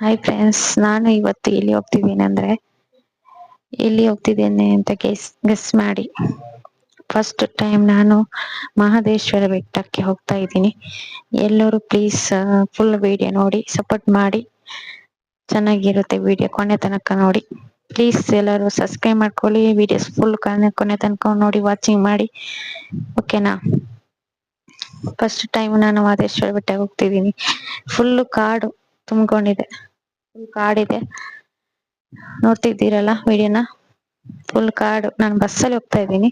Hi friends, ನಾನು ಇವತ್ತು ಎಲ್ಲಿ ಹೋಗ್ತಿದ್ದೇನೆ ಅಂತ ಗೆಸ್ ಮಾಡಿ. ಫಸ್ಟ್ ಟೈಮ್ ನಾನು ಮಹದೇಶ್ವರ ಬೆಟ್ಟಕ್ಕೆ ಹೋಗ್ತಾ ಇದ್ದೀನಿ. ಎಲ್ಲರೂ ಪ್ಲೀಸ್ ಫುಲ್ ವಿಡಿಯೋ ನೋಡಿ ಸಪೋರ್ಟ್ ಮಾಡಿ. ಚೆನ್ನಾಗಿರುತ್ತೆ ವಿಡಿಯೋ, ಕೊನೆ ತನಕ ನೋಡಿ. ಪ್ಲೀಸ್ ಎಲ್ಲರೂ ಸಬ್ಸ್ಕ್ರೈಬ್ ಮಾಡ್ಕೊಳ್ಳಿ. ವಿಡಿಯೋಸ್ ಫುಲ್ ಕೊನೆ ತನಕ ನೋಡಿ ವಾಚಿಂಗ್ ಮಾಡಿ, ಓಕೆನಾ? ಫಸ್ಟ್ ಟೈಮ್ ನಾನು ಮಹದೇಶ್ವರ ಬೆಟ್ಟಕ್ಕೆ ಹೋಗ್ತಿದ್ದೀನಿ. ಫುಲ್ ಕಾಡು ತುಂಬಿಕೊಂಡಿದೆ, ಫುಲ್ ಕಾಡಿದೆ. ನೋಡ್ತಿದ್ದೀರಲ್ಲ ವಿಡಿಯೋನ, ಫುಲ್ ಕಾಡು. ನಾನು ಬಸ್ಸಲ್ಲಿ ಹೋಗ್ತಾ ಇದ್ದೀನಿ.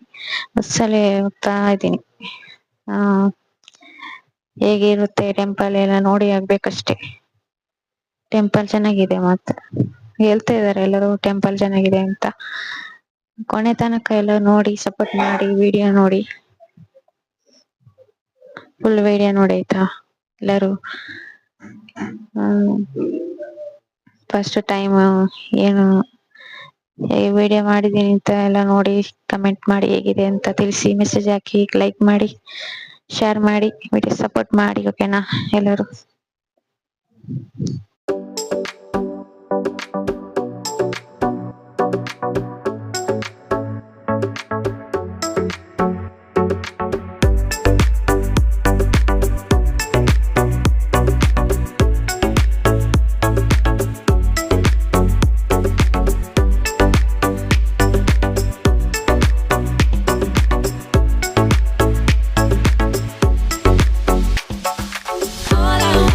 ಹೇಗಿರುತ್ತೆ ಟೆಂಪಲ್ ಎಲ್ಲ ನೋಡಿ ಆಗ್ಬೇಕಷ್ಟೇ. ಟೆಂಪಲ್ ಚೆನ್ನಾಗಿದೆ, ಮತ್ತೆ ಹೇಳ್ತಾ ಇದಾರೆ ಎಲ್ಲರೂ ಟೆಂಪಲ್ ಚೆನ್ನಾಗಿದೆ ಅಂತ. ಕೊನೆ ತನಕ ಎಲ್ಲ ನೋಡಿ ಸಪೋರ್ಟ್ ಮಾಡಿ, ವಿಡಿಯೋ ನೋಡಿ, ಫುಲ್ ವಿಡಿಯೋ ನೋಡಿ ಆಯ್ತಾ ಎಲ್ಲರೂ. ಫಸ್ಟ್ ಟೈಮ್ ಏನು ವಿಡಿಯೋ ಮಾಡಿದೀನಿ ಅಂತ ಎಲ್ಲ ನೋಡಿ ಕಮೆಂಟ್ ಮಾಡಿ, ಹೇಗಿದೆ ಅಂತ ತಿಳಿಸಿ. ಮೆಸೇಜ್ ಹಾಕಿ, ಲೈಕ್ ಮಾಡಿ, ಶೇರ್ ಮಾಡಿ, ವಿಡಿಯೋ ಸಪೋರ್ಟ್ ಮಾಡಿ, ಓಕೆನಾ ಎಲ್ಲರೂ? All I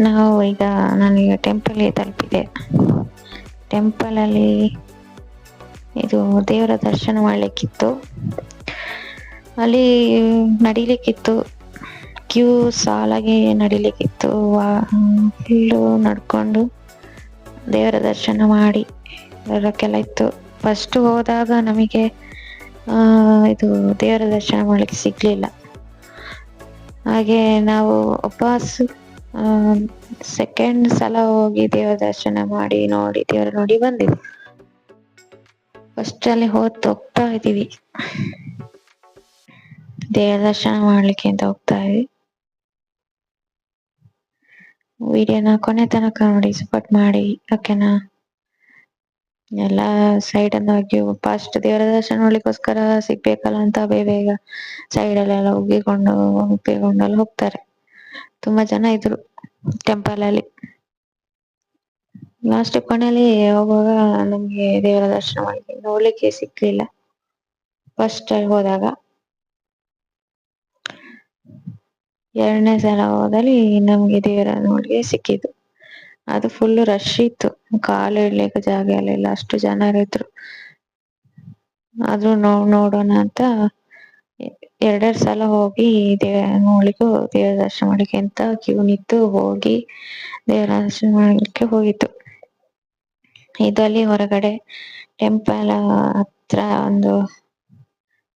ನಾವು ಈಗ ನಾನೀಗ ಟೆಂಪಲ್ಗೆ ತಲುಪಿದೆ. ಟೆಂಪಲ್ ಅಲ್ಲಿ ಇದು ದೇವರ ದರ್ಶನ ಮಾಡ್ಲಿಕ್ಕಿತ್ತು. ಅಲ್ಲಿ ನಡಿಲಿಕ್ಕಿತ್ತು, ಕ್ಯೂ ಸಾಲಾಗಿ ನಡಿಲಿಕ್ಕಿತ್ತು. ಫುಲ್ಲು ನಡ್ಕೊಂಡು ದೇವರ ದರ್ಶನ ಮಾಡಿ ಬರೋಕ್ಕೆಲ್ಲ ಇತ್ತು. ಫಸ್ಟ್ ಹೋದಾಗ ನಮಗೆ ಇದು ದೇವರ ದರ್ಶನ ಮಾಡ್ಲಿಕ್ಕೆ ಸಿಗ್ಲಿಲ್ಲ. ಹಾಗೆ ನಾವು ವಾಪಸ್ ಸೆಕೆಂಡ್ ಸಲ ಹೋಗಿ ದೇವರ ದರ್ಶನ ಮಾಡಿ ದೇವರ ನೋಡಿ ಬಂದಿದ್ವಿ. ಫಸ್ಟ್ ಅಲ್ಲಿ ಹೋಗ್ತಾ ಇದೀವಿ, ದೇವರ ದರ್ಶನ ಮಾಡ್ಲಿಕ್ಕೆ ಅಂತ ಹೋಗ್ತಾ ಇದೀವಿ. ವಿಡಿಯೋನ ಕೊನೆ ತನಕ ನೋಡಿ, ಸಪೋರ್ಟ್ ಮಾಡಿ ಓಕೆನಾ. ಎಲ್ಲ ಸೈಡ್ ಹೋಗಿ ಫಾಸ್ಟ್ ದೇವರ ದರ್ಶನ ನೋಡ್ಲಿಕ್ಕೋಸ್ಕರ ಸಿಗ್ಬೇಕಲ್ಲ ಅಂತ ಬೇಗ ಸೈಡ್ ಅಲ್ಲೆಲ್ಲ ಉಗ್ಗಿಕೊಂಡೆಲ್ಲ ಹೋಗ್ತಾರೆ. ತುಂಬಾ ಜನ ಇದ್ರು ಟೆಂಪಲ್ ಅಲ್ಲಿ. ಲಾಸ್ಟ್ ಕೊನೆಯಲ್ಲಿ ಹೋಗುವಾಗ ನಮ್ಗೆ ದೇವರ ದರ್ಶನ ನೋಡ್ಲಿಕ್ಕೆ ಸಿಕ್ಲಿಲ್ಲ ಫಸ್ಟ್ ಟೈಮ್ ಹೋದಾಗ. ಎರಡನೇ ಸಲ ಹೋದಲ್ಲಿ ನಮ್ಗೆ ದೇವರ ನೋಡ್ಲಿಕ್ಕೆ ಸಿಕ್ಕಿದ್ದು. ಅದು ಫುಲ್ ರಶ್ ಇತ್ತು, ಕಾಲು ಇಡ್ಲಿಕ್ಕೆ ಜಾಗ ಇಲ್ಲ, ಅಷ್ಟು ಜನ ಇದ್ರು. ಆದ್ರೂ ನೋಡೋಣ ಅಂತ ಎರಡೆರಡು ಸಲ ಹೋಗಿ ನೋಡ್ಲಿಕ್ಕೆ ದೇವರ ದರ್ಶನ ಮಾಡ್ಲಿಕ್ಕೆ ಅಂತ ಕ್ಯೂ ನಿಂತು ಹೋಗಿ ದೇವರ ದರ್ಶನ ಮಾಡ್ಲಿಕ್ಕೆ ಹೋಗಿತ್ತು. ಇದಲ್ಲಿ ಹೊರಗಡೆ ಟೆಂಪಲ್ ಹತ್ರ ಒಂದು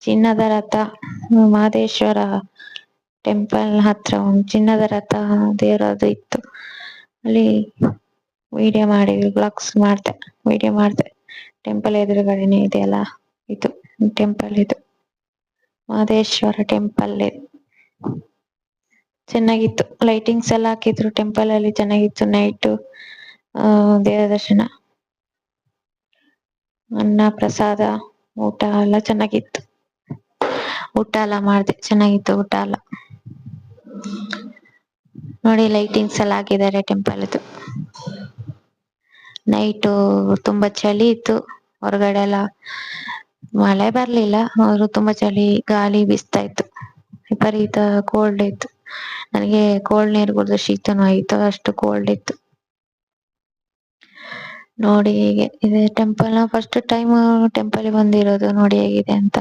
ಚಿನ್ನದ ರಥ, ಮಹದೇಶ್ವರ ಟೆಂಪಲ್ ಹತ್ರ ಒಂದು ಚಿನ್ನದ ರಥ ದೇವರದು ಇತ್ತು. ಅಲ್ಲಿ ವಿಡಿಯೋ ಮಾಡಿದ್ವಿ, ಬ್ಲಾಗ್ಸ್ ವಿಡಿಯೋ ಮಾಡ್ದೆ. ಟೆಂಪಲ್ ಎದುರುಗಡೆನೆ ಇದೆಯಲ್ಲ ಇದು ಟೆಂಪಲ್, ಇದು ಮಹದೇಶ್ವರ ಟೆಂಪಲ್. ಚೆನ್ನಾಗಿತ್ತು, ಲೈಟಿಂಗ್ಸ್ ಎಲ್ಲ ಹಾಕಿದ್ರು ಟೆಂಪಲ್ ಅಲ್ಲಿ, ಚೆನ್ನಾಗಿತ್ತು. ನೈಟ್ ದೇವರ ದರ್ಶನ, ಅನ್ನ ಪ್ರಸಾದ, ಊಟ ಎಲ್ಲ ಚೆನ್ನಾಗಿತ್ತು. ಊಟ ಎಲ್ಲ ಮಾಡ್ದೆ, ಚೆನ್ನಾಗಿತ್ತು ಊಟ ಎಲ್ಲ. ನೋಡಿ ಲೈಟಿಂಗ್ಸ್ ಎಲ್ಲ ಹಾಕಿದ್ದಾರೆ ಟೆಂಪಲ್ ಇದು. ನೈಟು ತುಂಬಾ ಚಳಿ ಇತ್ತು ಹೊರಗಡೆ ಎಲ್ಲ, ಮಳೆ ಬರ್ಲಿಲ್ಲ ಆದ್ರೂ ತುಂಬಾ ಚಳಿ, ಗಾಳಿ ಬೀಸ್ತಾ ಇತ್ತು, ವಿಪರೀತ ಕೋಲ್ಡ್ ಇತ್ತು. ನನಗೆ ಕೋಲ್ಡ್ ನೀರು ಕುಡಿದ್ರೆ ಶೀತನೂ ಆಯ್ತು, ಅಷ್ಟು ಕೋಲ್ಡ್ ಇತ್ತು. ನೋಡಿ ಹೀಗೆ ಇದೆ ಟೆಂಪಲ್. ಫಸ್ಟ್ ಟೈಮ್ ಟೆಂಪಲ್ ಬಂದಿರೋದು, ನೋಡಿ ಹೇಗಿದೆ ಅಂತ.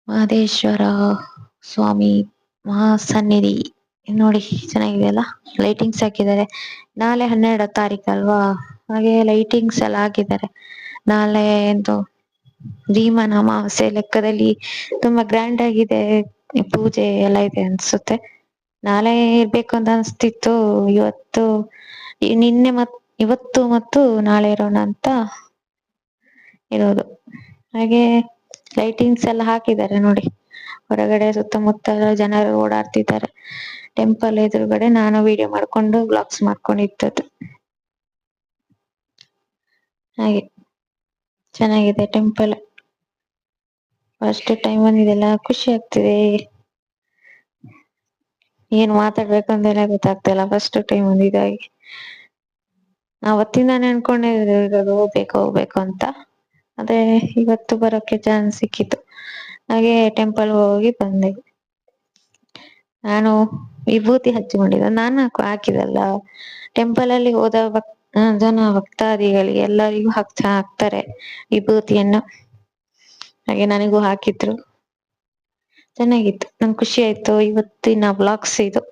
ಮಹದೇಶ್ವರ ಸ್ವಾಮಿ ಮಹಾಸನ್ನಿಧಿ ನೋಡಿ, ಚೆನ್ನಾಗಿದೆ ಅಲ್ಲ. ಲೈಟಿಂಗ್ಸ್ ಹಾಕಿದ್ದಾರೆ. ನಾಳೆ 12 ತಾರೀಕು ಅಲ್ವಾ, ಹಾಗೆ ಲೈಟಿಂಗ್ಸ್ ಎಲ್ಲ ಹಾಕಿದ್ದಾರೆ. ನಾಳೆ ಎಂದು ಭೀಮನ ಅಮಾವಾಸ್ಯೆ ಲೆಕ್ಕದಲ್ಲಿ ತುಂಬಾ ಗ್ರ್ಯಾಂಡ್ ಆಗಿದೆ ಪೂಜೆ ಎಲ್ಲ ಇದೆ ಅನ್ಸುತ್ತೆ. ನಾಳೆ ಇರ್ಬೇಕು ಅಂತ ಅನ್ಸ್ತಿತ್ತು, ಇವತ್ತು ಮತ್ತು ನಾಳೆ ಇರೋಣ ಅಂತ ಇರೋದು. ಹಾಗೆ ಲೈಟಿಂಗ್ಸ್ ಎಲ್ಲ ಹಾಕಿದ್ದಾರೆ ನೋಡಿ, ಹೊರಗಡೆ ಸುತ್ತಮುತ್ತ ಜನರು ಓಡಾಡ್ತಿದ್ದಾರೆ. ಟೆಂಪಲ್ ಎದುರುಗಡೆ ನಾನು ವಿಡಿಯೋ ಮಾಡ್ಕೊಂಡು ಬ್ಲಾಗ್ಸ್ ಮಾಡ್ಕೊಂಡಿದ್ದದ್ದು. ಹಾಗೆ ಚೆನ್ನಾಗಿದೆ ಟೆಂಪಲ್. ಫಸ್ಟ್ ಟೈಮ್ ಬಂದಿದೆಲ್ಲ ಖುಷಿ ಆಗ್ತಿದೆ. ಏನ್ ಮಾತಾಡ್ಬೇಕಂತೆಲ್ಲ ಗೊತ್ತಾಗ್ತಾ ಇಲ್ಲ, ಫಸ್ಟ್ ಟೈಮ್ ಬಂದಿದ್ದಾಗೆ. ಅವತ್ತಿಂದಾನೇ ಅನ್ಕೊಂಡಿರೋದು ಹೋಗ್ಬೇಕು ಅಂತ. ಅದೇ ಇವತ್ತು ಬರೋಕೆ ಚಾನ್ಸ್ ಸಿಕ್ಕಿತ್ತು, ಹಾಗೆ ಟೆಂಪಲ್ ಹೋಗಿ ಬಂದೆ. ನಾನು ವಿಭೂತಿ ಹಚ್ಚಿಕೊಂಡಿದ್ದೆ, ನಾನು ಹಾಕಿದಲ್ಲ. ಟೆಂಪಲ್ ಅಲ್ಲಿ ಹೋದ ಜನ ಭಕ್ತಾದಿಗಳಿಗೆ ಎಲ್ಲರಿಗೂ ಹಾಕ್ತಾರೆ ವಿಭೂತಿಯನ್ನು. ಹಾಗೆ ನನಗೂ ಹಾಕಿದ್ರು, ಚೆನ್ನಾಗಿತ್ತು. ನಂಗೆ ಖುಷಿ ಆಯ್ತು. ಇವತ್ತಿನ ಬ್ಲಾಗ್ಸ್ ಇದು.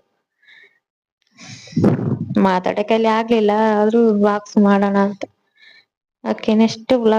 ಮಾತಾಡಕ್ಕೆ ಆಗ್ಲಿಲ್ಲ, ಆದ್ರೂ ಬ್ಲಾಗ್ಸ್ ಮಾಡೋಣ ಅಂತ. Okay, next blog